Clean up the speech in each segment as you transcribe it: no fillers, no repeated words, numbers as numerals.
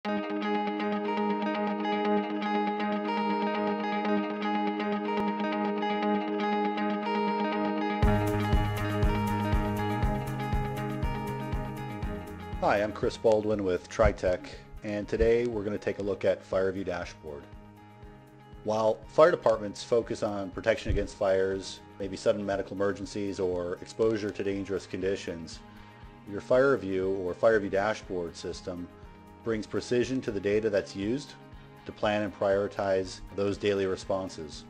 Hi, I'm Chris Baldwin with TriTech, and today we're going to take a look at FireView dashboard. While fire departments focus on protection against fires, maybe sudden medical emergencies, or exposure to dangerous conditions, your FireView or FireView dashboard system brings precision to the data that's used to plan and prioritize those daily responses.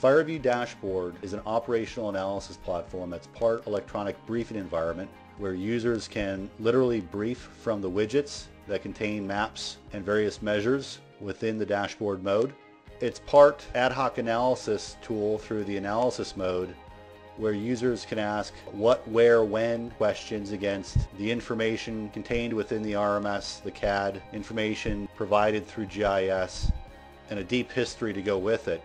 FireView dashboard is an operational analysis platform that's part electronic briefing environment where users can literally brief from the widgets that contain maps and various measures within the dashboard mode. It's part ad hoc analysis tool through the analysis mode where users can ask what, where, when questions against the information contained within the RMS, the CAD, information provided through GIS, and a deep history to go with it.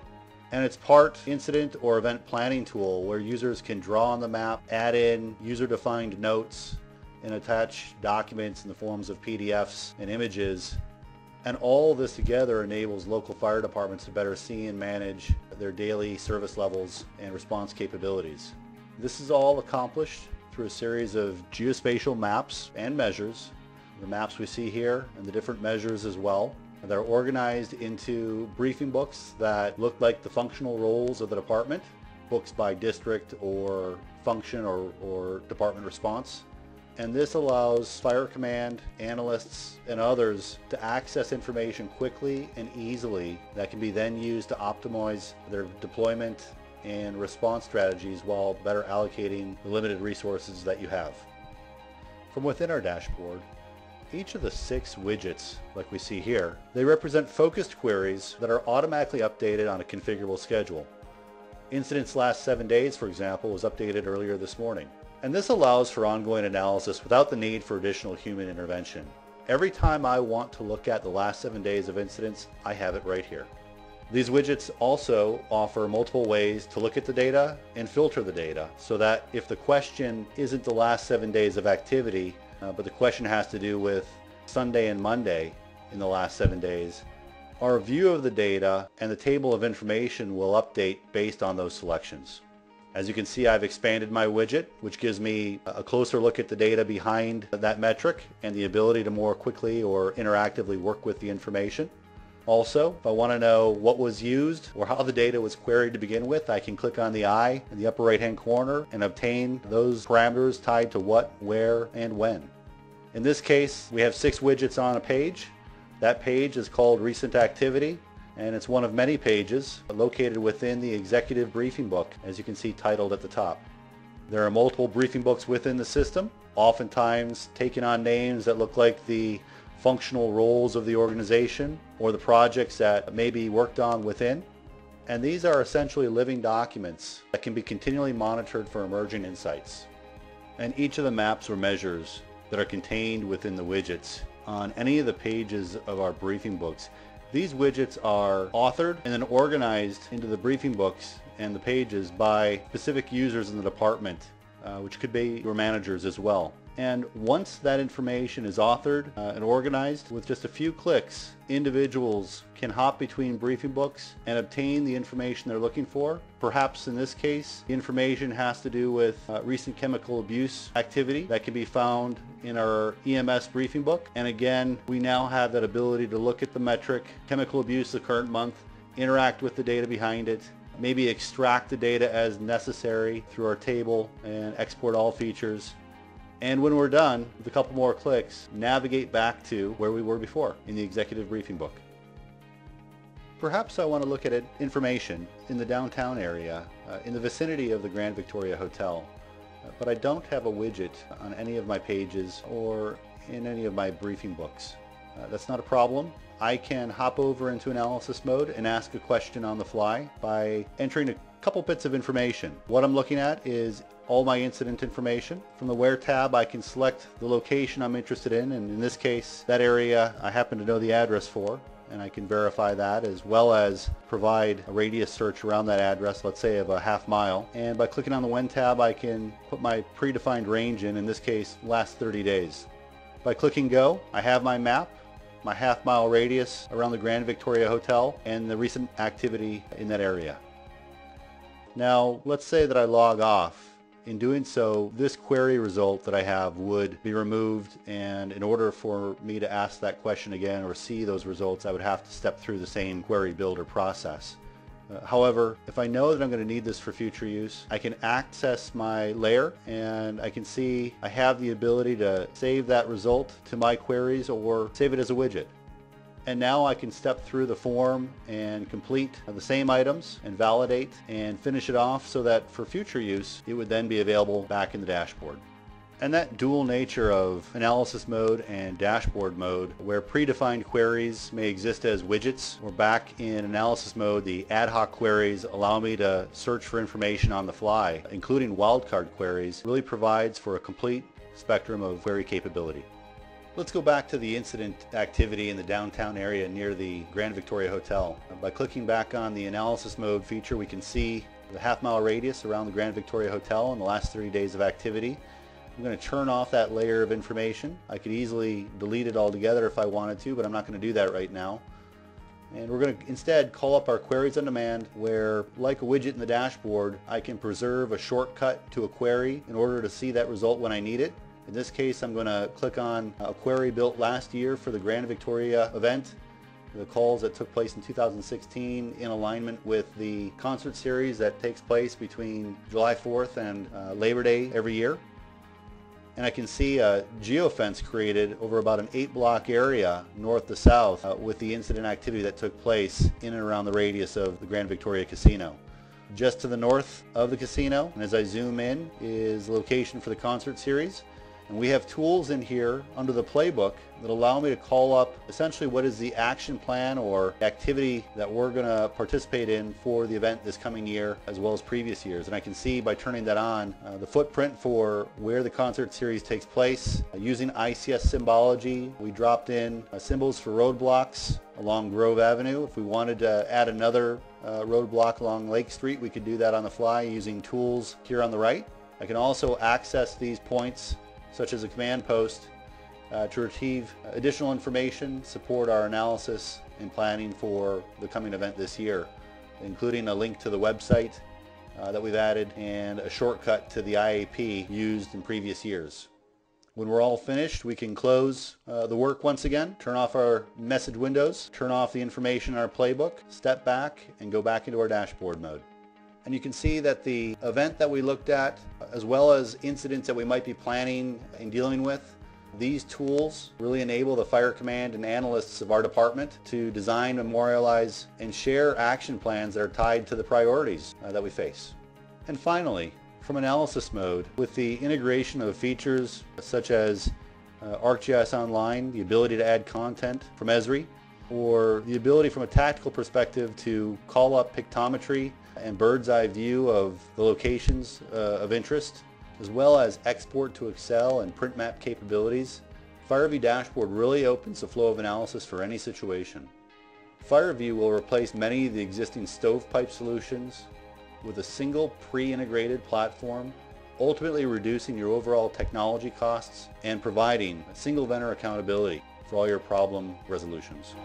And it's part incident or event planning tool where users can draw on the map, add in user-defined notes, and attach documents in the forms of PDFs and images. And all this together enables local fire departments to better see and manage their daily service levels and response capabilities. This is all accomplished through a series of geospatial maps and measures. The maps we see here and the different measures as well. They're organized into briefing books that look like the functional roles of the department, books by district or function or department response. And this allows fire command, analysts, and others to access information quickly and easily that can be then used to optimize their deployment and response strategies while better allocating the limited resources that you have. From within our dashboard, each of the 6 widgets, like we see here, they represent focused queries that are automatically updated on a configurable schedule. Incidents last 7 days, for example, was updated earlier this morning. And this allows for ongoing analysis without the need for additional human intervention. Every time I want to look at the last 7 days of incidents, I have it right here. These widgets also offer multiple ways to look at the data and filter the data so that if the question isn't the last 7 days of activity, but the question has to do with Sunday and Monday in the last 7 days, our view of the data and the table of information will update based on those selections. As you can see, I've expanded my widget, which gives me a closer look at the data behind that metric and the ability to more quickly or interactively work with the information. Also, if I want to know what was used or how the data was queried to begin with, I can click on the eye in the upper right hand corner and obtain those parameters tied to what, where, and when. In this case, we have 6 widgets on a page. That page is called Recent Activity, and it's one of many pages located within the Executive Briefing Book, as you can see titled at the top. There are multiple briefing books within the system, oftentimes taking on names that look like the functional roles of the organization or the projects that may be worked on within. And these are essentially living documents that can be continually monitored for emerging insights. And each of the maps or measures that are contained within the widgets on any of the pages of our briefing books, these widgets are authored and then organized into the briefing books and the pages by specific users in the department, which could be your managers as well. And once that information is authored and organized, with just a few clicks, individuals can hop between briefing books and obtain the information they're looking for. Perhaps in this case, the information has to do with recent chemical abuse activity that can be found in our EMS briefing book. And again, we now have that ability to look at the metric, chemical abuse the current month, interact with the data behind it, maybe extract the data as necessary through our table and export all features. And when we're done, with a couple more clicks, navigate back to where we were before in the Executive Briefing Book. Perhaps I want to look at information in the downtown area, in the vicinity of the Grand Victoria Hotel, but I don't have a widget on any of my pages or in any of my briefing books. That's not a problem. I can hop over into analysis mode and ask a question on the fly by entering a couple bits of information. What I'm looking at is all my incident information. From the Where tab, I can select the location I'm interested in, and in this case, that area I happen to know the address for, and I can verify that as well as provide a radius search around that address, let's say of a half mile. And by clicking on the When tab, I can put my predefined range in this case, last 30 days. By clicking Go, I have my map, my half-mile radius around the Grand Victoria Hotel, and the recent activity in that area. Now, let's say that I log off. In doing so, this query result that I have would be removed, and in order for me to ask that question again or see those results, I would have to step through the same query builder process. However, if I know that I'm going to need this for future use, I can access my layer and I can see I have the ability to save that result to my queries or save it as a widget. And now I can step through the form and complete the same items and validate and finish it off so that for future use it would then be available back in the dashboard. And that dual nature of analysis mode and dashboard mode, where predefined queries may exist as widgets, or back in analysis mode, the ad hoc queries allow me to search for information on the fly, including wildcard queries, really provides for a complete spectrum of query capability. Let's go back to the incident activity in the downtown area near the Grand Victoria Hotel. By clicking back on the analysis mode feature, we can see the half-mile radius around the Grand Victoria Hotel in the last 30 days of activity. I'm going to turn off that layer of information. I could easily delete it altogether if I wanted to, but I'm not going to do that right now. And we're going to instead call up our queries on demand, where, like a widget in the dashboard, I can preserve a shortcut to a query in order to see that result when I need it. In this case, I'm going to click on a query built last year for the Grand Victoria event, the calls that took place in 2016 in alignment with the concert series that takes place between July 4th and Labor Day every year. And I can see a geofence created over about an 8-block area north to south with the incident activity that took place in and around the radius of the Grand Victoria Casino. Just to the north of the casino, and as I zoom in, is the location for the concert series. And we have tools in here under the playbook that allow me to call up essentially what is the action plan or activity that we're going to participate in for the event this coming year as well as previous years. And I can see by turning that on the footprint for where the concert series takes place. Using ICS symbology, we dropped in symbols for roadblocks along Grove Avenue. If we wanted to add another roadblock along Lake Street, we could do that on the fly using tools here on the right. I can also access these points such as a command post to retrieve additional information, support our analysis and planning for the coming event this year, including a link to the website that we've added and a shortcut to the IAP used in previous years. When we're all finished, we can close the work once again, turn off our message windows, turn off the information in our playbook, step back and go back into our dashboard mode. And you can see that the event that we looked at, as well as incidents that we might be planning and dealing with, these tools really enable the fire command and analysts of our department to design, memorialize, and share action plans that are tied to the priorities that we face. And finally, from analysis mode, with the integration of features such as ArcGIS Online, the ability to add content from Esri, or the ability from a tactical perspective to call up pictometry and bird's eye view of the locations of interest, as well as export to Excel and print map capabilities, FireView Dashboard really opens the flow of analysis for any situation. FireView will replace many of the existing stovepipe solutions with a single pre-integrated platform, ultimately reducing your overall technology costs and providing a single vendor accountability for all your problem resolutions.